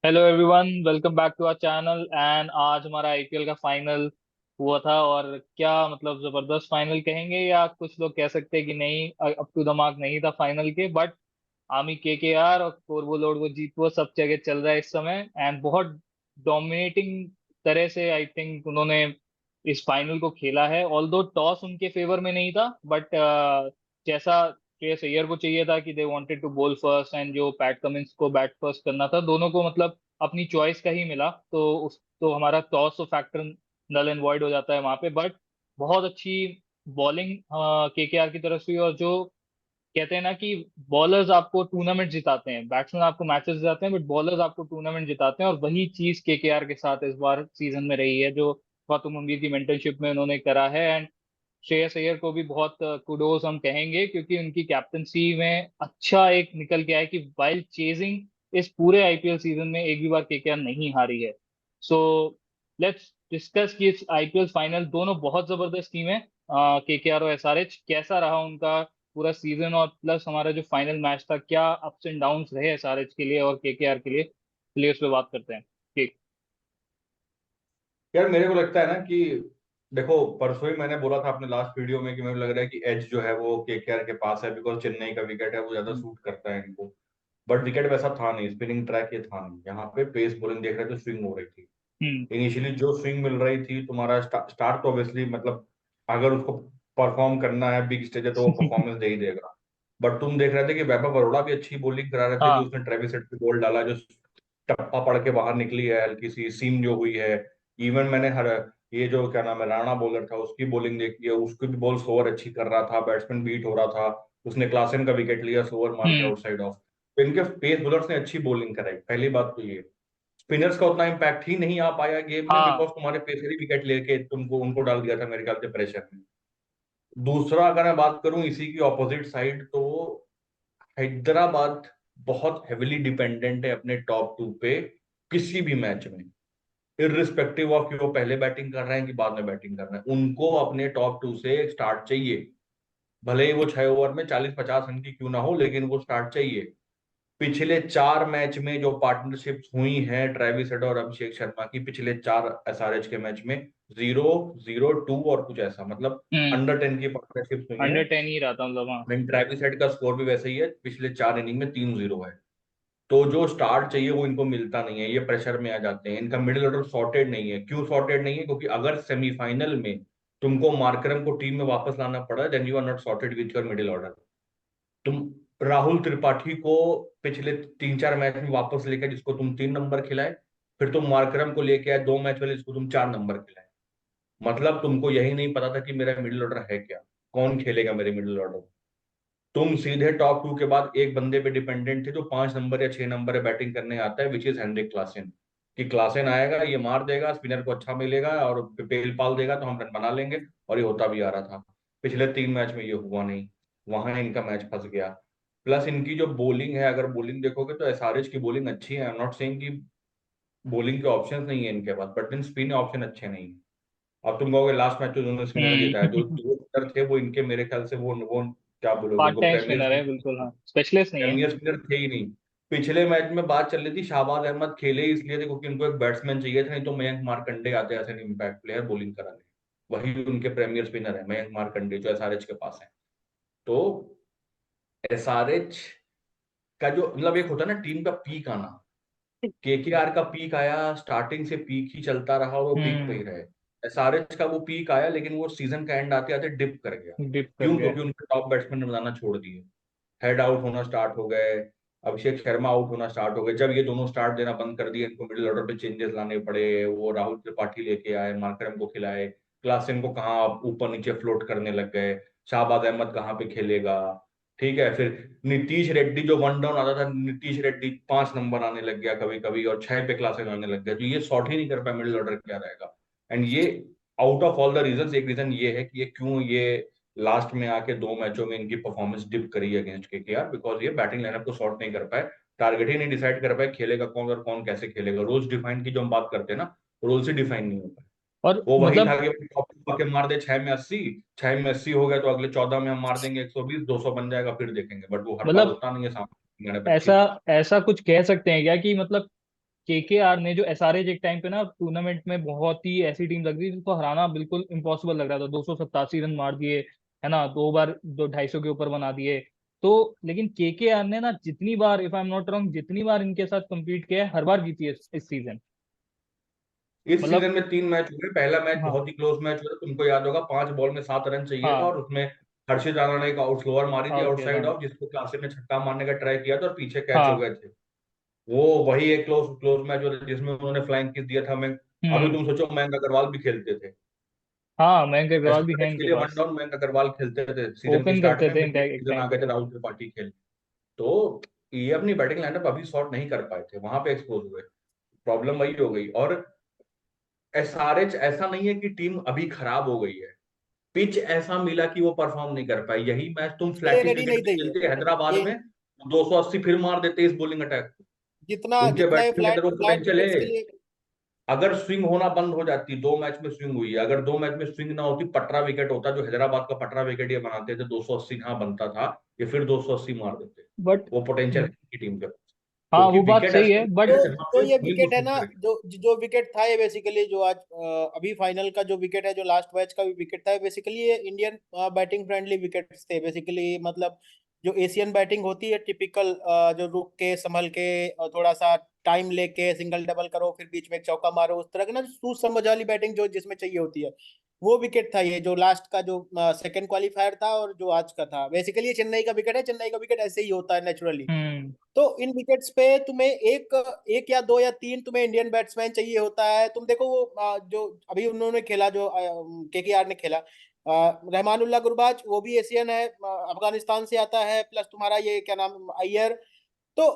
Hello everyone, welcome back to our channel. And आज हमारा IPL का फाइनल हुआ था। और क्या मतलब जबरदस्त फाइनल कहेंगे, या कुछ लोग कह सकते हैं कि नहीं, अप टू द मार्क नहीं था फाइनल के। बट आमी केकेआर और कोरबो लोडवो जीतवो सब जगह चल रहा है इस समय। एंड बहुत डोमिनेटिंग तरह से आई थिंक उन्होंने इस फाइनल को खेला है। ऑल्दो टॉस उनके फेवर में नहीं था, बट जैसा श्रेयस अय्यर को चाहिए था कि they wanted to bowl first, and जो पैट कमिंस को बैट फर्स्ट करना था, दोनों को मतलब अपनी चॉइस का ही मिला। तो हमारा टॉस तो फैक्टर नल एंड वॉइड हो जाता है वहां पे। बट बहुत अच्छी बॉलिंग केकेआर की तरफ से हुई। और जो कहते हैं ना कि बॉलर्स आपको टूर्नामेंट जिताते हैं, बैट्समैन आपको मैचेस जिताते हैं, बट बॉलर्स आपको टूर्नामेंट जिताते हैं। और वही चीज केकेआर के साथ इस बार सीजन में रही है, जो गौतम गंभीर की मेंटरशिप में उन्होंने करा है। एंड श्रेयस अय्यर को भी बहुत कुडोज हम कहेंगे, क्योंकि उनकी कैप्टनसी में अच्छा एक निकल के आया कि वाइल चेजिंग इस पूरे आईपीएल सीजन में एक भी बार केकेआर नहीं हारी है। सो लेट्स डिस्कस कि इस आईपीएल फाइनल दोनों बहुत जबरदस्त टीम है, केकेआर और एसआरएच। कैसा रहा उनका पूरा सीजन, और प्लस हमारा जो फाइनल मैच था, क्या अप्स एंड डाउन्स रहे एसआरएच के लिए और केकेआर के लिए, चलिए उस पर बात करते हैं। ठीक। यार मेरे को लगता है ना कि देखो, परसों ही मैंने बोला था अपने लास्ट वीडियो में कि मेरे को लग रहा है कि एज जो है वो केकेआर के पास है, बिकॉज चेन्नई का विकेट है वो ज्यादा हम्म। सूट करता है इनको। बट विकेट वैसा था नहीं, स्पिनिंग ट्रैक ये था नहीं, यहाँ पे पेस बॉलिंग देख रहे थे, स्विंग हो रही थी। हम्म। इनिशियली जो स्विंग मिल रही थी तुम्हारा स्टार्ट तो ऑब्वियसली मतलब अगर उसको परफॉर्म करना है बिग स्टेज है तो वो परफॉर्मेंस दे ही देगा। बट तुम देख रहे थे कि वैभव अरोड़ा भी अच्छी बॉलिंग करा रहे थे, जो हाँ। उसने ट्रेविस हेड पे बॉल डाला, जो टप्पा पड़ के बाहर निकली है, हल्की सी सीम जो हुई है। इवन मैंने हर ये जो क्या नाम है राणा बॉलर था उसकी बॉलिंग देखी है, उसकी भी बॉल ओवर अच्छी कर रहा था, बैट्समैन बीट हो रहा था। उसने क्लासन का विकेट लिया ओवर मार के हम्म। Outside of. तो इनके पेस बॉलर्स ने अच्छी बॉलिंग कराई, पहली बात तो ये। स्पिनर्स का उतना इम्पैक्ट ही नहीं आ पाया गेम में, हाँ। बिकॉज तुम्हारे पेसर ही विकेट लेके तुमको उनको डाल दिया था मेरे ख्याल से प्रेशर में। दूसरा अगर मैं बात करूं इसी की ऑपोजिट साइड, तो हैदराबाद बहुत हेविली डिपेंडेंट है अपने टॉप टू पे किसी भी मैच में। इररिस्पेक्टिव ऑफ कि वो पहले बैटिंग कर रहे हैं कि बाद में बैटिंग कर रहे हैं, उनको अपने टॉप टू से स्टार्ट चाहिए। भले ही वो 6 ओवर में 40-50 रन की क्यों ना हो, लेकिन वो स्टार्ट चाहिए। पिछले 4 मैच में जो पार्टनरशिप्स हुई हैं ट्रेविस हेड और अभिषेक शर्मा की, पिछले 4 एसआरएच के मैच में 0-0-2 और कुछ ऐसा, मतलब हम्म। अंडर 10 की पार्टनरशिप्स हुई हैं। अंडर 10 ही रहा था मतलब, हाँ। मैं ट्रेविस हेड का स्कोर भी वैसे ही है, पिछले 4 इनिंग में 3-0 है। तो जो स्टार्ट चाहिए वो इनको मिलता नहीं है, ये प्रेशर में आ जाते हैं। इनका मिडिल ऑर्डर सॉर्टेड नहीं है। क्यों सॉर्टेड नहीं है? क्योंकि अगर सेमीफाइनल में तुमको मार्करम को टीम में वापस लाना पड़ा, then you are not sorted with your middle order. तुम राहुल त्रिपाठी को पिछले 3-4 मैच में वापस लेके, जिसको तुम 3 नंबर खिलाए, फिर तुम मार्करम को लेके आए 2 मैच वाले, जिसको तुम 4 नंबर खिलाए। मतलब तुमको यही नहीं पता था कि मेरा मिडिल ऑर्डर है क्या, कौन खेलेगा मेरे मिडिल ऑर्डर। तुम सीधे टॉप टू के बाद एक बंदे पे डिपेंडेंट थे जो 5 नंबर या 6 नंबर बैटिंग करने आता है, विच इज हेनरिक क्लासेन। कि क्लासेन आएगा, ये मार देगा, स्पिनर को अच्छा मिलेगा और पेल पाल देगा तो हम रन बना लेंगे। और ये होता भी आ रहा था। पिछले 3 मैच में ये हुआ नहीं, वहां इनका मैच फंस गया। प्लस इनकी जो बॉलिंग है, अगर बॉलिंग देखोगे तो एसआरएच की बॉलिंग अच्छी है, आई एम नॉट सेइंग कि बॉलिंग के ऑप्शन नहीं है इनके पास, बट इन स्पिन ऑप्शन अच्छे नहीं है। अब तुम कहोगे लास्ट मैच तो दोनों स्पिनर जीता है, जो हम्म। दो स्पिनर थे वो इनके मेरे ख्याल से वो क्या बोलोगे पार्ट उनको, टाइम प्रीमियर स्पिनर है, बिल्कुल, हाँ, स्पेशलिस्ट नहीं है। प्रीमियर स्पिनर थे ही नहीं। पिछले मैच में बात चल रही थी शाहबाज अहमद खेले ही इसलिए थे क्योंकि उनको एक बैट्समैन चाहिए था, नहीं तो मयंक मार्कंडे आते ऐसे इम्पैक्ट प्लेयर बॉलिंग कराने। वही उनके प्रीमियर स्पिनर है मयंक मार्कंडे, जो एसआरएच के पास है। तो एसआरएच का जो मतलब एक होता है ना टीम का पीक आना, केकेआर का पीक आया, स्टार्टिंग से पीक ही चलता रहा और वो पीक पे हम्म। ही रहे। एसआरएच का वो पीक आया, लेकिन वो सीजन का एंड आते आते डिप कर गया। डिप कर क्यों? गए। क्योंकि उनके टॉप बैट्समैन ने बनाना छोड़ दिए, हेड आउट होना स्टार्ट हो गए, अभिषेक शर्मा आउट होना स्टार्ट हो गए। जब ये दोनों स्टार्ट देना बंद कर दिए, इनको मिडिल ऑर्डर पे चेंजेस लाने पड़े। वो राहुल त्रिपाठी लेके आए, मार्करम को खिलाए, क्लासन को कहाँ ऊपर नीचे फ्लोट करने लग गए, शाहबाज अहमद कहाँ पे खेलेगा। ठीक है, फिर नीतीश रेड्डी जो वन डाउन आता था, नीतीश रेड्डी 5 नंबर आने लग गया कभी कभी, और 6 पे क्लासन आने लग गया, तो ये सॉर्ट ही नहीं कर पाया मिडिल ऑर्डर क्या रहेगा। एंड ये out of all the reason एक रीजन ये है कि ये क्यों ये लास्ट में आके 2 मैचों में इनकी परफॉर्मेंस डिप करी है अगेंस्ट केकेआर, बिकॉज ये बैटिंग लाइनअप को सॉर्ट नहीं कर पाए। टारगेट ही नहीं डिसाइड कर पाए खेलेगा कौन और कौन कैसे खेलेगा। रोल्स डिफाइन की जो हम बात करते हैं ना, रोल्स ही डिफाइन नहीं हो पाए। और वो वही था मतलब कि टॉप के मार दे 6 में 80, 6 में 80 हो गया तो अगले 14 में हम मार देंगे 120, 200 बन जाएगा फिर देखेंगे। बट वो हर बार मतलब होता नहीं है, सामने ऐसा 25। ऐसा कुछ कह सकते हैं क्या कि मतलब केकेआर ने जो एसआरएच एक टाइम पे ना टूर्नामेंट में बहुत ही ऐसी टीम लग रही थी जिसको हराना बिल्कुल इम्पॉसिबल लग रहा था, 287 रन मार दिए, है ना, 2 बार 250 के ऊपर बना दिए। तो लेकिन केकेआर ने ना जितनी बार, if I am not wrong, जितनी बार इनके साथ compete किया है हर बार जीती है इस सीजन। इस सीजन मतलब में 3 मैच हुए, पहला मैच हाँ बहुत ही क्लोज मैच हुआ, तुमको याद होगा 5 बॉल में 7 रन चाहिए था, हाँ, और उसमें हर्षित राणा ने एक आउट स्लोअर मारी थी आउट किया था। आउटसाइड ऑफ, जिसको क्लासिक ने छक्का मारने का ट्राई किया था और पीछे कैच हो हाँ। गए थे। वो वही एक क्लोज क्लोज मैच हुआ था जिसमें उन्होंने फ्लाइंग किस दिया था। मैं अभी हम्म। तुम सोचो, मयंक अग्रवाल भी खेलते थे हाँ, मयंक अग्रवाल भी है एसआरएच के इनके लिए, one pass. Down Mayank Agarwal खेलते थे सीजन के ओपन स्टार्ट करते में, थे फिर इनका मिड एक सीजन टाइम आ पे गए थे तो। राहुल त्रिपाठी खेल। तो ये अपनी बैटिंग लाइनअप अभी शॉट नहीं कर पाए थे, वहां पे एक्सपोज हुए, प्रॉब्लम वही हो गई। और एसआरएच ऐसा नहीं है कि टीम अभी खराब हो गई है, पिच ऐसा मिला कि वो परफॉर्म नहीं कर पाई। यही मैच तुम ये फ्लैटिश रेडी विकेट नहीं पे दी है खेलते हैदराबाद ये। में, 280 फिर मार देते इस बॉलिंग अटैक को। जितना उनके जितना ये बैट्समैन के फ्लैट अंदर वो फ्लैट पोटेंशियल विकेट्स है। के लिए। अगर स्विंग होना बंद हो जाती, 2 मैच में स्विंग हुई है, अगर 2 मैच में स्विंग ना होती, पटरा विकेट होता, जो हैदराबाद का पटरा विकेट ये बनाते थे, 280 कहाँ बनता था, ये फिर 280 मार देते। बट वो पोटेंशियल की टीम के पास, हाँ, क्योंकि वो बात विकेट सही ऐसा है नहीं बट है तो जहाँ जो पे ये बॉलिंग को विकेट है सूट ना, करे। जो जो विकेट था ये बेसिकली जो आज अभी फाइनल का जो विकेट है, जो लास्ट मैच का भी विकेट था, ये बेसिकली ये इंडियन बैटिंग फ्रेंडली विकेट्स थे बेसिकली। मतलब जो एशियन बैटिंग होती है टिपिकल, जो रुक के संभल के और थोड़ा सा टाइम लेके सिंगल डबल करो फिर बीच में एक चौका मारो, उस तरह की ना सूझ समझ वाली बैटिंग जो जिसमें चाहिए होती है, वो विकेट था ये जो लास्ट का जो सेकंड क्वालिफायर था और जो आज का था। बेसिकली ये चेन्नई का विकेट है, चेन्नई का विकेट ऐसे ही होता है नेचुरली। हम्म। तो इन विकेट्स पे तुम्हें एक एक या दो या तीन तुम्हें इंडियन बैट्समैन चाहिए होता है। तुम देखो वो जो अभी उन्होंने खेला, जो केकेआर ने खेला, रहमानुल्लाह गुरबाज, वो भी एशियन है, अफगानिस्तान से आता है, प्लस तुम्हारा ये क्या नाम अय्यर। तो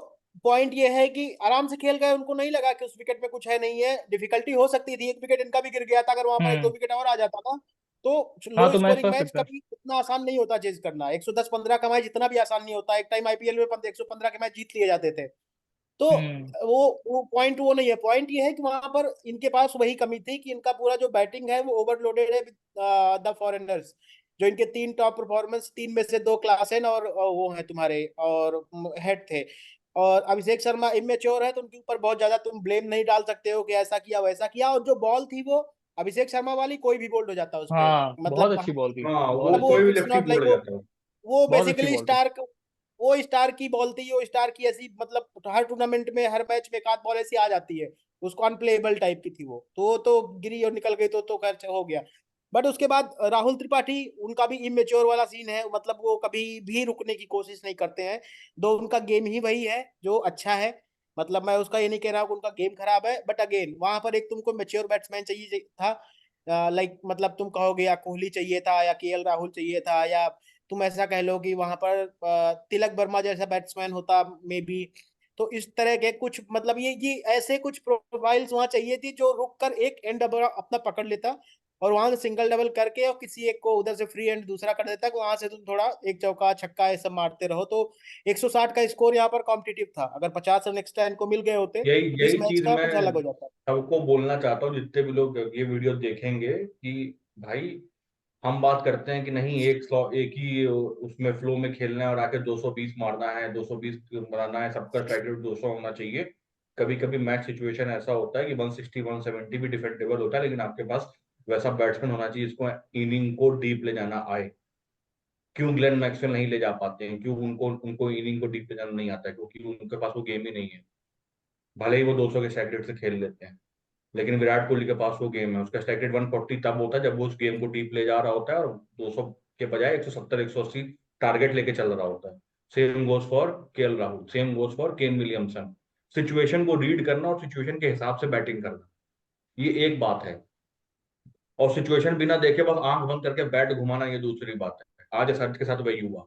पॉइंट ये है कि आराम से खेल गए, उनको नहीं लगा कि उस विकेट पे कुछ है नहीं है, डिफिकल्टी हो सकती थी, एक विकेट इनका भी गिर गया था, अगर वहां पर एक दो हम्म। विकेट और आ जाता ना तो हाँ, लो तो मैच स्कोरिंग फंस मैच सकता है। कभी इतना आसान नहीं होता चेज करना। 110-15 का मैच इतना भी आसान नहीं होता, एक टाइम आईपीएल में 115 के मैच जीत लिए जाते थे। तो हम्म। वो पॉइंट वो नहीं है, पॉइंट ये है कि वहां पर इनके पास वही कमी थी कि इनका पूरा जो बैटिंग है वो ओवरलोडेड है द फॉरेनर्स। जो इनके तीन टॉप परफॉर्मेंस, तीन में से दो क्लासन और वो है तुम्हारे और हेड थे। और अभिषेक शर्मा इमेच्योर है, तो उनके ऊपर बहुत ज्यादा तुम ब्लेम नहीं डाल सकते हो कि ऐसा किया वैसा किया। और जो बॉल थी वो अभिषेक शर्मा वाली, कोई भी बोल्ड हो जाता उस पे। हाँ, बहुत मतलब अच्छी बॉल थी। हाँ, बहुत वो मतलब अच्छी वो कोई भी ball. It's lefty not like बोल जाता है। वो बहुत अच्छी बेसिकली बॉल थी। स्टार, वो स्टार की बॉल थी, वो स्टार की ऐसी, मतलब हर टूर्नामेंट में हर मैच में एक आध बॉल ऐसी आ जाती है, उसको अनप्लेएबल टाइप की थी वो, तो गिरी और निकल गई तो खैर हो गया। बट उसके बाद राहुल त्रिपाठी, उनका भी इमेच्योर वाला सीन है, मतलब वो कभी भी रुकने की कोशिश नहीं करते हैं। दो उनका गेम ही वही है जो अच्छा है। मतलब मैं उसका ये नहीं कह रहा हूँ कि उनका गेम खराब है, बट अगेन वहां पर एक तुमको मेच्योर बैट्समैन चाहिए था। लाइक मतलब तुम कहोगे या कोहली चाहिए था या केएल राहुल चाहिए था, या तुम ऐसा कह लो कि वहां पर तिलक वर्मा जैसा बैट्समैन होता मे बी। तो इस तरह के कुछ, मतलब ये ऐसे कुछ प्रोफाइल्स वहां चाहिए थी जो रुक कर एक एंड अपना पकड़ लेता और वहां से सिंगल डबल करके और किसी एक को उधर से फ्री एंड दूसरा कर देता, कि वहां से तुम थोड़ा एक चौका छक्का ये सब मारते रहो। तो 160 का स्कोर यहाँ पर कॉम्पिटिटिव था, अगर 50 रन एक्स्ट्रा इनको मिल गए होते यही तो इस यही मैच चीज का मैं कुछ अलग हो जाता। सबको बोलना चाहता हूँ, जितने भी लोग ये वीडियो देखेंगे, कि भाई हम बात करते हैं कि नहीं, एक ही उसमें फ्लो में खेलना है और आके 220 मारना है, 220 बनाना है, सबका स्ट्राइक रेट 200 होना चाहिए। कभी कभी मैच सिचुएशन ऐसा होता है कि 160 170 भी डिफेंडेबल होता है, लेकिन आपके पास वैसा बैट्समैन होना चाहिए जिसको इनिंग को डीप ले जाना आए। क्यों ग्लेन मैक्सवेल नहीं ले जा पाते हैं, क्यों उनको उनको इनिंग को डीप ले जाना नहीं आता है? क्योंकि उनके पास वो गेम ही नहीं है। भले ही वो 200 के स्ट्राइक रेट से खेल लेते हैं, लेकिन विराट कोहली के पास वो गेम है। उसका स्ट्राइक रेट 140 तब होता है जब वो उस गेम को डीप ले जा रहा होता है और 200 के बजाय 170 180 टारगेट लेके चल रहा होता है। Same goes for KL Rahul, same goes for Kane Williamson. Situation को रीड करना और सिचुएशन के हिसाब से बैटिंग करना, ये एक बात है। और सिचुएशन बिना देखे बस आंख बंद करके बैट घुमाना, ये दूसरी बात है। आज सर के साथ वही हुआ,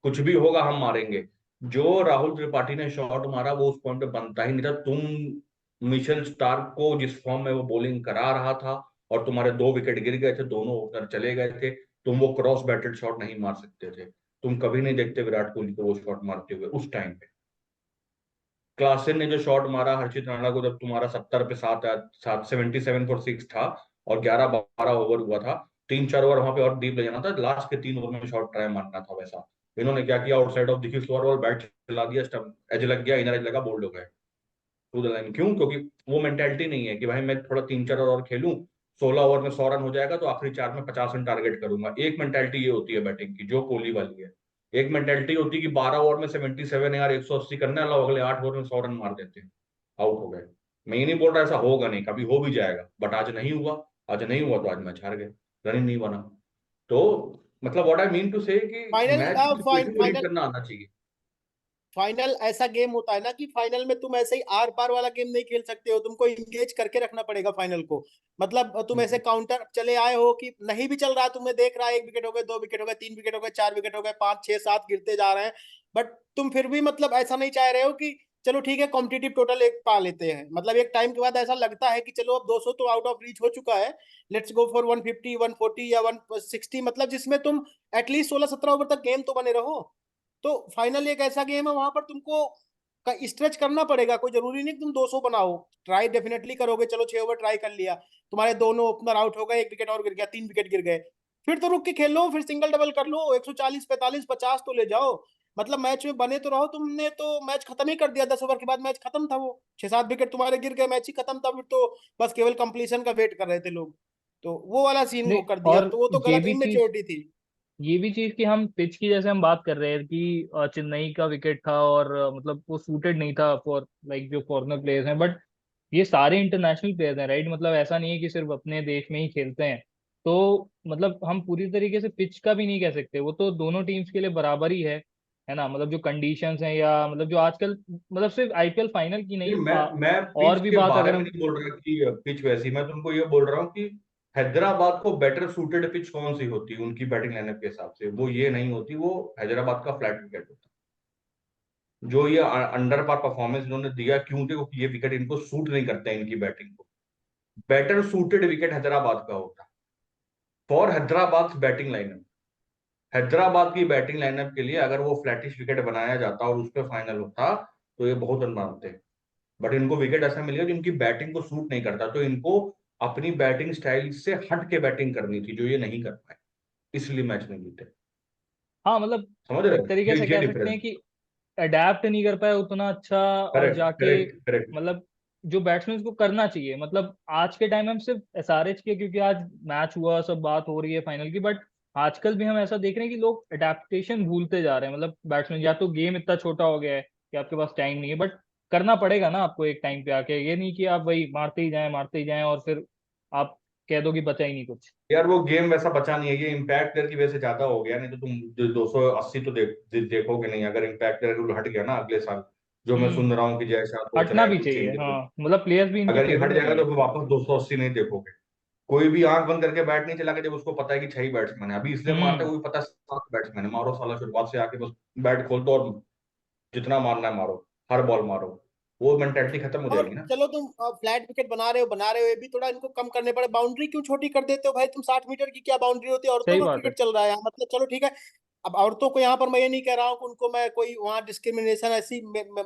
कुछ भी होगा हम मारेंगे। जो राहुल त्रिपाठी ने शॉट मारा वो उस पॉइंट पे बनता ही नहीं था। तुम मिशेल स्टार्क को जिस फॉर्म में वो बॉलिंग करा रहा था, और तुम्हारे 2 विकेट गिर गए थे, दोनों ओपनर चले गए थे, तुम वो क्रॉस बैटेड शॉट नहीं मार सकते थे। तुम कभी नहीं देखते विराट कोहली को वो शॉट मारते हुए उस टाइम पे। क्लासन ने जो शॉट मारा हर्षित राणा को, जब तुम्हारा 70 पे 77 फॉर 6 था और 11-12 ओवर हुआ था, 3-4 ओवर वहां पे और डीप ले जाना था, लास्ट के 3 ओवर में शॉट ट्राई मारना था। वैसा इन्होंने क्या किया, आउटसाइड ऑफ दिखी स्लोअर और बैट चला दिया, स्टंप एज लग गया, इनर एज लगा, बोल्ड हो गए। Through the line. क्यों? क्योंकि वो मेंटेलिटी नहीं है कि भाई मैं थोड़ा 3-4 ओवर खेलूं, 16 ओवर में 100 रन हो जाएगा तो आखिरी 4 में 50 रन टारगेट करूंगा। एक मेंटेलिटी ये होती है बैटिंग की जो कोहली वाली है। एक मेंटेलिटी होती है कि 12 ओवर में 77 यार 180 करने वाला, अगले 8 ओवर में 100 रन मार देते हैं, आउट हो गए। मैं ये नहीं बोल रहा ऐसा होगा नहीं, कभी हो भी जाएगा, बट आज नहीं हुआ। आज नहीं हुआ तो आज मैच हार गए, रन ही नहीं बना। तो मतलब व्हाट आई मीन टू से कि फाइनल मैच की सिचुएशन को रीड फाइनल करना आना चाहिए। फाइनल ऐसा गेम होता है ना कि फाइनल में तुम ऐसे ही आर पार वाला गेम नहीं खेल सकते हो, तुमको इंगेज करके रखना पड़ेगा फाइनल को। मतलब तुम ऐसे काउंटर चले आए हो कि नहीं भी चल रहा है, तुम्हें देख रहा है 1 विकेट हो गए, 2 विकेट हो गए, 3 विकेट हो गए, 4 विकेट हो गए, 5 6 7 गिरते जा रहे हैं, बट तुम फिर भी मतलब ऐसा नहीं चाह रहे हो कि चलो ठीक है कॉम्पिटिटिव टोटल एक पा लेते हैं। मतलब एक टाइम के बाद ऐसा लगता है कि चलो अब 200 तो आउट ऑफ रीच हो चुका है, लेट्स गो फॉर 150 140 या 160, मतलब जिसमें तुम एटलीस्ट 16 17 ओवर तक गेम तो बने रहो। तो फाइनल एक ऐसा गेम है, वहां पर तुमको का स्ट्रेच करना पड़ेगा। कोई जरूरी नहीं कि तुम 200 बनाओ, ट्राई डेफिनेटली करोगे, चलो 6 ओवर ट्राई कर लिया, तुम्हारे दोनों ओपनर आउट हो गए, 1 विकेट और गिर गया, 3 विकेट गिर गए, फिर तो रुक के खेलो, फिर सिंगल डबल कर लो, 140 45 50 तो ले जाओ। मतलब मैच में बने तो रहो। तुमने तो मैच खत्म ही कर दिया, 10 ओवर के बाद मैच खत्म था, वो 6 7 विकेट तुम्हारे गिर गए, मैच ही खत्म था फिर तो। बस केवल कंप्लीशन का वेट कर रहे थे लोग, तो वो वाला सीन वो नहीं, कर दिया, और तो वो तो ये गलत भी चीज इमेच्योरिटी थी। ये भी चीज कि हम पिच की जैसे हम बात कर रहे हैं कि चेन्नई का विकेट था और मतलब वो सूटेड नहीं था फॉर लाइक जो फॉरेनर प्लेयर्स हैं, बट ये सारे इंटरनेशनल प्लेयर्स हैं, राइट? मतलब ऐसा नहीं है कि सिर्फ अपने देश में ही खेलते हैं। तो मतलब हम पूरी तरीके से पिच का भी नहीं कह सकते, वो तो दोनों टीम्स के लिए बराबर ही है ना? मतलब जो कंडीशंस हैं या मतलब जो आजकल, मतलब सिर्फ आईपीएल फाइनल की नहीं, नहीं मैं और पिच भी के बात बारे अगर में हम। नहीं बोल रहा कि पिच वैसी, मैं तुमको ये बोल रहा हूँ कि हैदराबाद को बेटर सूटेड पिच कौन सी होती है उनकी बैटिंग लाइनअप के हिसाब से, वो ये नहीं होती, वो हैदराबाद का फ्लैट विकेट होता। जो ये अंडर पार परफॉर्मेंस इन्होंने दिया, क्यों? क्योंकि ये विकेट इनको सूट नहीं करते इनकी बैटिंग को। बेटर सूटेड विकेट हैदराबाद का होता for Hyderabad batting lineup. Hyderabad की बैटिंग लाइनअप के लिए अगर वो फ्लैटिश विकेट बनाया जाता और उस पर फाइनल होता तो ये बहुत रन बनाते। बट इनको विकेट ऐसा मिल गया जो इनकी बैटिंग को सूट नहीं करता, तो इनको अपनी बैटिंग स्टाइल से हट के बैटिंग करनी थी जो ये नहीं कर पाए, इसलिए मैच नहीं जीते। हाँ, मतलब समझ रहे एक हो? तरीके से ये कह सकते डिफरेंस। हैं कि अडेप्ट नहीं कर पाए उतना अच्छा करेक्ट जाके। Correct correct. मतलब जो बैट्समैन को करना चाहिए, मतलब आज के टाइम में हम सिर्फ एसआरएच के, क्योंकि आज मैच हुआ, सब बात हो रही है फाइनल की, बट आजकल भी हम ऐसा देख रहे हैं कि लोग अडेप्टेशन भूलते जा रहे हैं। मतलब बैट्समैन, या तो गेम इतना छोटा हो गया है कि आपके पास टाइम नहीं है, बट करना पड़ेगा ना आपको एक टाइम पे आके। ये नहीं कि आप वही मारते ही जाएं और फिर आप कह दो कि बचा ही नहीं कुछ। यार वो गेम वैसा बचा नहीं है, ये इम्पैक्ट प्लेयर की वजह से ज्यादा हो गया, नहीं तो तुम 280 तो देखोगे नहीं। अगर इम्पैक्ट प्लेयर रूल हट गया ना अगले साल, जो मैं हम्म। सुन रहा हूँ कि जय शाह सोच रहा हटना है भी कुछ चाहिए, चेंजेस। हाँ, मतलब प्लेयर्स भी इनके अगर ये फेवर हट में जाएगा तो चाहिए। फिर वापस 280 नहीं देखोगे। कोई भी आंख बंद करके बैट नहीं चला, जब उसको पता है कि 6 ही बैट्समैन है। अभी इसलिए मारता है हम्म। कोई पता है 7 बैट्समैन है, मारो साला शुरुआत से आके बस बैट खोल दो और जितना मारना है मारो, हर बॉल मारो। वो मेंटेलिटी खत्म हो और जाएगी ना। चलो तुम फ्लैट विकेट बना रहे हो, ये भी थोड़ा इनको कम करने पड़े। बाउंड्री क्यों छोटी कर देते हो भाई तुम? 60 मीटर की क्या बाउंड्री होती है? औरतों सही का बात है। क्रिकेट चल रहा है यहाँ, मतलब चलो ठीक है। अब औरतों को यहाँ पर मैं ये नहीं कह रहा हूँ कि उनको मैं कोई वहाँ डिस्क्रिमिनेशन ऐसी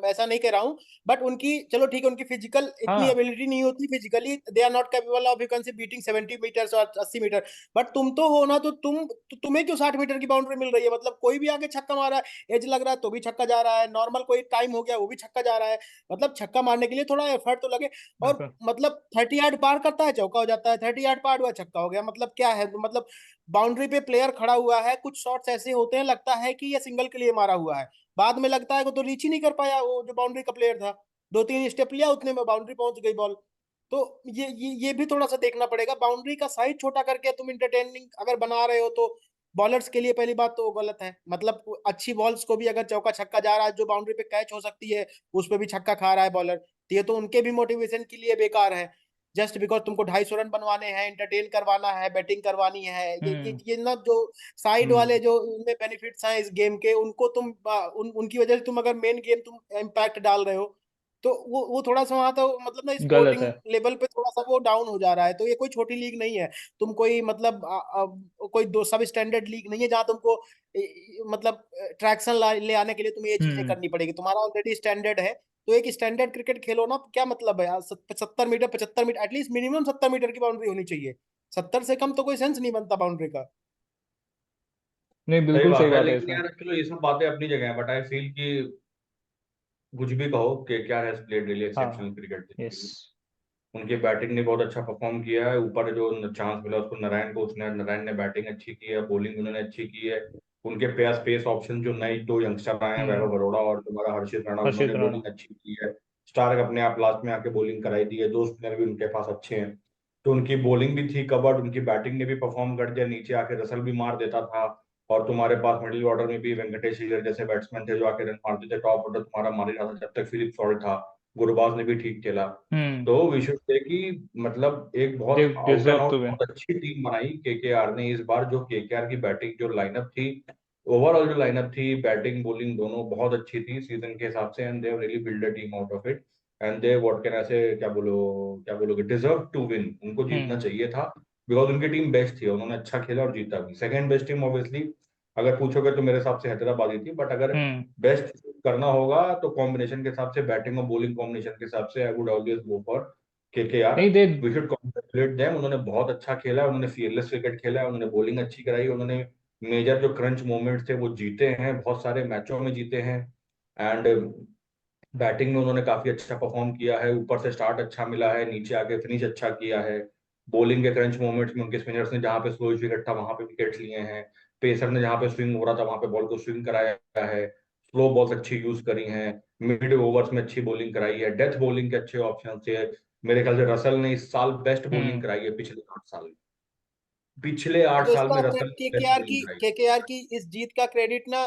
ऐसा नहीं कह रहा हूँ, बट उनकी चलो ठीक है, उनकी फिजिकल इतनी हाँ। एबिलिटी नहीं होती, physically they are not capable of you can say beating 70 metre और 80 मीटर। बट तुम तो हो ना, तो तुम्हें क्यों 60 मीटर की बाउंड्री मिल रही है? मतलब कोई भी आगे छक्का मारा है, एज लग रहा है तो भी छक्का जा रहा है, नॉर्मल कोई टाइम हो गया वो भी छक्का जा रहा है। मतलब छक्का मारने के लिए थोड़ा एफर्ट तो लगे। और बिल्कुल। मतलब 30 यार्ड पार करता है चौका हो जाता है, 30 यार्ड पार हुआ छक्का हो गया। मतलब क्या है? मतलब बाउंड्री पे प्लेयर खड़ा हुआ है, कुछ शॉट्स ऐसे होते हैं लगता है कि ये सिंगल के लिए मारा हुआ है, बाद में लगता है कि तो रीच ही नहीं कर पाया वो जो बाउंड्री का प्लेयर था, 2 3 स्टेप लिया उतने में बाउंड्री पहुंच गई बॉल। तो ये भी थोड़ा सा देखना पड़ेगा। बाउंड्री का साइज छोटा करके तुम इंटरटेनिंग अगर बना रहे हो तो बॉलर्स के लिए पहली बात तो वो गलत है। मतलब अच्छी बॉल्स को भी अगर चौका छक्का जा रहा है, जो बाउंड्री पे कैच हो सकती है उस पर भी छक्का खा रहा है बॉलर, तो ये तो उनके भी मोटिवेशन के लिए बेकार है। जस्ट बिकॉज तुमको 250 रन बनवाने हैं, एंटरटेन करवाना है, बैटिंग करवानी है, हम्म। ये ना जो साइड वाले हम्म। जो इनमें बेनिफिट्स हैं इस गेम के, उनको तुम उनकी वजह से तुम अगर मेन गेम तुम इम्पैक्ट डाल रहे हो, तो वो थोड़ा सा वहां तो मतलब ना गलत स्पोर्टिंग है। लेवल पे थोड़ा सा वो डाउन हो जा रहा है। तो ये कोई छोटी लीग नहीं है, तुम कोई मतलब कोई दो सब स्टैंडर्ड लीग नहीं है जहां तुमको मतलब ट्रैक्शन ले आने के लिए तुम्हें ये चीजें हम्म। करनी पड़ेगी। तुम्हारा ऑलरेडी स्टैंडर्ड है, तो एक स्टैंडर्ड क्रिकेट खेलो ना। क्या मतलब है यार? 70 metre 75 metre at least minimum 70 metre की बाउंड्री होनी चाहिए। 70 से कम तो कोई सेंस नहीं बनता बाउंड्री का। नहीं, सही बिल्कुल सही बात है, बात है लेकिन इसमें। यार चलो ये सब बातें अपनी जगह है, बट आई फील कि कुछ भी कहो, केकेआर हैज प्लेड रियली हाँ। Exceptional cricket this yes. Season. उनकी बैटिंग ने बहुत अच्छा परफॉर्म किया है। ऊपर जो चांस मिला उसको नारायण को, उसने नारायण ने बैटिंग अच्छी की है, बॉलिंग उन्होंने अच्छी की है। उनके पास पेस ऑप्शन जो नए दो यंगस्टर आए हैं, हम्म। वैभव अरोड़ा और तुम्हारा हर्षित राणा, उन्होंने हर्षित राणा। बॉलिंग अच्छी की है। स्टार्क अपने आप लास्ट में आके बॉलिंग कराई दी है, दो स्पिनर भी उनके पास अच्छे हैं। तो उनकी बॉलिंग भी थी कवर्ड, उनकी बैटिंग ने भी परफॉर्म कर दिया, नीचे आके रसल भी मार देता था। और तुम्हारे पास मिडिल ऑर्डर में भी वेंकटेश अय्यर जैसे बैट्समैन थे जो आके रन मारते थे। टॉप ऑर्डर तुम्हारा मार ही रहा था जब तक फिलिप सॉल्ट था। गुरबाज ने भी ठीक खेला। हम्म। तो वी शुड से कि मतलब एक दे बहुत out and deserve to out win. बहुत अच्छी टीम बनाई केकेआर ने इस बार। जो केकेआर की बैटिंग जो लाइनअप थी, ओवरऑल जो लाइनअप थी, बैटिंग बॉलिंग दोनों बहुत अच्छी थी सीजन के हिसाब से। And they have really build a team out of it. And they what can I से, क्या बोलोगे, डिजर्व टू विन, उनको जीतना हम्म। चाहिए था। बिकॉज उनकी टीम बेस्ट थी, उन्होंने अच्छा खेला और जीता भी। सेकंड बेस्ट टीम ऑब्वियसली अगर पूछोगे तो मेरे हिसाब से हैदराबाद ही थी, बट अगर हम्म। बेस्ट करना होगा तो कॉम्बिनेशन के हिसाब से, बैटिंग और बॉलिंग कॉम्बिनेशन के हिसाब से, I would always go for KKR. नहीं दे। We should congratulate them. उन्होंने बहुत अच्छा खेला, उन्होंने फियरलेस क्रिकेट खेला है, उन्होंने बॉलिंग अच्छी कराई, उन्होंने मेजर जो क्रंच मोमेंट्स थे वो जीते हैं, बहुत सारे मैचों में जीते हैं। एंड बैटिंग में उन्होंने काफी अच्छा परफॉर्म किया है, ऊपर से स्टार्ट अच्छा मिला है, नीचे आके फिनिश अच्छा किया है। बॉलिंग के क्रंच मोमेंट्स में उनके स्पिनर्स ने जहां पे स्लो विकेट था वहां पे विकेट लिए हैं। पेसर ने जहां पे स्विंग हो रहा था वहां पे बॉल को स्विंग कराया है। स्लो बॉल्स अच्छी यूज करी हैं। मिड ओवर्स में अच्छी बॉलिंग कराई है, डेथ बॉलिंग के अच्छे ऑप्शन थे। मेरे ख्याल से रसल ने इस साल बेस्ट बॉलिंग हम्म। कराई है पिछले 8 साल में। पिछले आठ देखो साल इसका में रसल ने बेस्ट केकेआर बॉलिंग की कराई केकेआर की इस जीत का क्रेडिट ना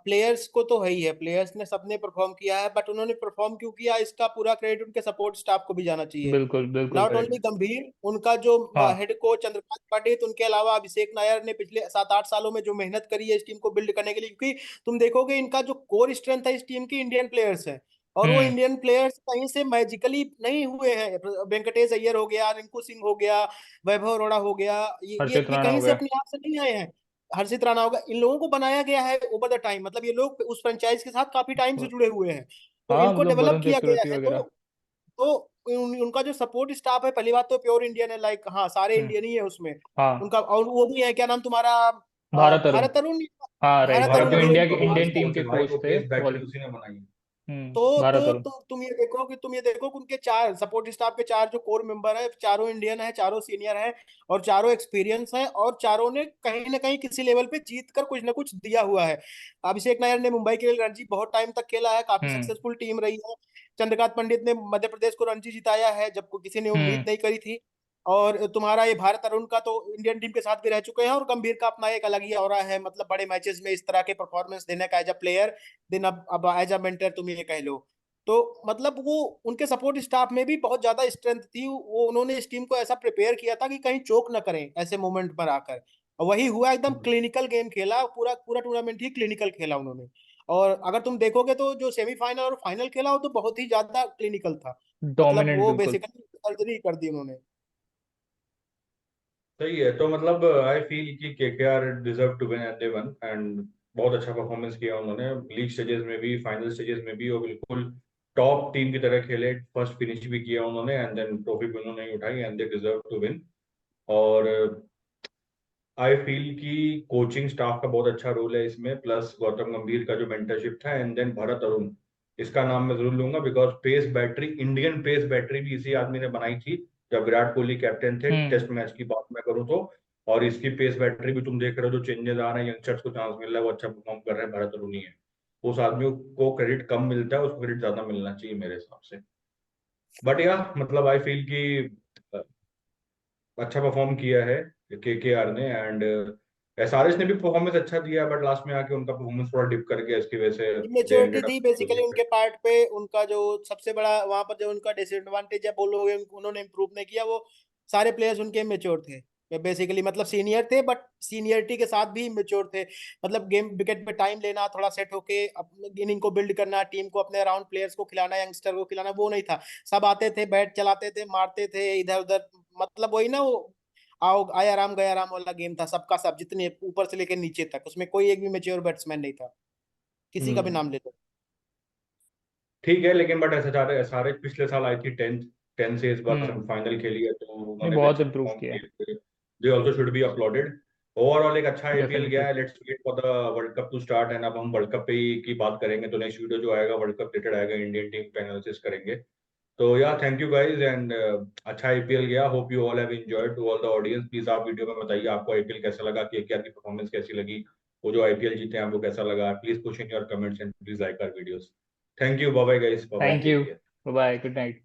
प्लेयर्स को तो है ही है। प्लेयर्स ने सबने परफॉर्म किया है, बट उन्होंने परफॉर्म क्यों किया इसका पूरा क्रेडिट उनके सपोर्ट स्टाफ को भी जाना चाहिए। बिल्कुल बिल्कुल नॉट ओनली करेक्ट। गंभीर, उनका जो हाँ। हेड कोच चंद्रकांत पंडित, उनके अलावा अभिषेक नायर ने पिछले 7-8 सालों में जो मेहनत करी है इस टीम को बिल्ड करने के लिए, क्योंकि तुम देखोगे इनका जो कोर स्ट्रेंथ है इस टीम की इंडियन प्लेयर्स है। और वो हम्म। इंडियन प्लेयर्स कहीं से मैजिकली नहीं हुए हैं। वेंकटेश अय्यर हो गया, रिंकू सिंह हो गया, वैभव अरोड़ा हो गया, ये हर्षित ये राणा कहीं हो से गया। अपने आप से नहीं आए हैं। हर्षित राणा होगा, इन लोगों को बनाया गया है ओवर द टाइम। मतलब ये लोग उस फ्रेंचाइज के साथ काफी टाइम से जुड़े हुए हैं, तो हाँ इनको मतलब डेवलप वरुण किया गया चक्रवर्ती है। वगैरह। तो उनका जो सपोर्ट स्टाफ है, पहली बात तो प्योर इंडियन है, लाइक हाँ सारे हम्म। इंडियन ही है उसमें। हाँ। उनका और वो भी है, क्या नाम तुम्हारा, भारत अरुण। भारत तरुण। हाँ राइट, भारत वो भारत अरुण तो भी अरुण इंडिया है। के तो इंडियन वर्ल्ड टीम कोच के है भाई, कोच वो थे पेस बैटरी वॉली। उसी ने बनाई है। भारत अरुण। तुम ये देखो कि उनके चार सपोर्ट स्टाफ के चार जो कोर मेंबर है, चारों इंडियन है, चारों सीनियर है, और चारों एक्सपीरियंस हैं, और चारों ने कहीं ना कहीं किसी लेवल पे जीत कर कुछ ना कुछ दिया हुआ है। अभिषेक नायर ने मुंबई के लिए रणजी बहुत टाइम तक खेला है, काफी हम्म। सक्सेसफुल टीम रही है। चंद्रकांत पंडित ने मध्य प्रदेश को रणजी जिताया है जब किसी ने उम्मीद हम्म। नहीं करी थी। और तुम्हारा ये भारत अरुण का तो इंडियन टीम के साथ भी रह चुके हैं, और गंभीर का अपना एक अलग ही ऑरा है। मतलब बड़े मैचेस में इस तरह के परफॉर्मेंस देने का एज अ प्लेयर, देन अब एज अ मेंटर तुम ये कह लो। तो मतलब वो उनके सपोर्ट स्टाफ में भी बहुत ज्यादा स्ट्रेंथ थी। वो उन्होंने इस टीम को ऐसा प्रिपेयर किया था कि कहीं चोक ना करें ऐसे मोमेंट पर आकर। और वही हुआ, एकदम क्लिनिकल गेम खेला, पूरा पूरा टूर्नामेंट ही क्लिनिकल खेला उन्होंने। और अगर तुम देखोगे तो जो सेमीफाइनल और फाइनल खेला वो तो बहुत ही ज्यादा क्लिनिकल था। मतलब डोमिनेंट वो बिल्कुल। बेसिकली सर्जरी कर दी उन्होंने। सही है। तो मतलब आई फील कि KKR deserve to win and they won. And बहुत अच्छा परफॉर्मेंस किया उन्होंने, लीग स्टेजेस में भी, फाइनल स्टेजेस में भी, और बिल्कुल टॉप टीम की तरह खेले। फर्स्ट फिनिश भी किया उन्होंने, एंड देन ट्रॉफी भी उन्होंने ही उठाई, and they deserve to win. और आई फील कि कोचिंग स्टाफ का बहुत अच्छा रोल है इसमें, प्लस गौतम गंभीर का जो मेंटरशिप था, एंड देन भरत अरुण, इसका नाम मैं जरूर लूंगा because pace battery, Indian pace battery भी इसी आदमी ने बनाई थी जब विराट कोहली कैप्टन थे। हम्म। टेस्ट मैच की बात मैं करूँ तो। और इसकी पेस बैटरी भी तुम देख रहे हो, जो चेंजेस आ रहे हैं, यंगस्टर्स को चांस मिल रहा है, वो अच्छा परफॉर्म कर रहे हैं, भरत अरुण ही है। उस आदमी को क्रेडिट कम मिलता है, उसको क्रेडिट ज्यादा मिलना चाहिए मेरे हिसाब से। बट या मतलब आई फील कि अच्छा परफॉर्म किया है केकेआर ने। एंड एसआरएच ने भी परफॉर्मेंस अच्छा दिया है, बट लास्ट में आके उनका परफॉर्मेंस थोड़ा डिप कर गया, इसकी वजह से दे इमेच्योरिटी एंडेड अप थी बेसिकली लूजिंग। उनके पार्ट पे। उनका जो सबसे बड़ा वहां पर जो उनका डिसएडवांटेज है बोलोगे, उन्होंने इम्प्रूव नहीं किया। वो सारे प्लेयर्स उनके इमेच्योर थे बेसिकली, मतलब सीनियर थे बट सीनियरिटी के साथ भी इमेच्योर थे। मतलब गेम विकेट पे टाइम लेना, थोड़ा सेट होके अपने इनिंग को बिल्ड करना, टीम को अपने अराउंड प्लेयर्स को खिलाना, यंगस्टर को खिलाना, वो नहीं था। सब आते थे, बैट चलाते थे, मारते थे इधर उधर। मतलब वही ना, वो आओ आया राम गया राम वाला गेम था सबका सब, जितने ऊपर से लेकर नीचे तक, उसमें कोई एक भी मेच्योर बैट्समैन नहीं था, किसी का भी हम्म। नाम ले लो। ठीक है, लेकिन बट ऐसा चाह रहे एसआरएच पिछले साल आई थी 10th, 10 से इस बार हम्म। सेमीफाइनल खेली है, तो नहीं उन्होंने भी बहुत अच्छा इम्प्रूव परफॉर्म किया है। किया। They also should be uploaded. Overall एक अच्छा आईपीएल डेफिनेटली। गया है। Let's wait for the world cup to start, and अब हम वर्ल्ड कप पे ही की बात करेंगे। तो नेक्स्ट वीडियो जो आएगा वर्ल्ड कप रिलेटेड आएगा, इंडियन टीम पे एनालिसिस करेंगे। तो या थैंक यू गाइज, एंड अच्छा आईपीएल गया। Hope you all have enjoyed. To all the audience, please आप वीडियो में बताइए आपको आईपीएल कैसा लगा, केकेआर की परफॉर्मेंस कैसी लगी, वो जो आईपीएल जीते हैं आपको कैसा लगा। Please push in your comments and please like our videos. Thank you, bye bye guys, bye bye, thank take you. Care. Bye, good night.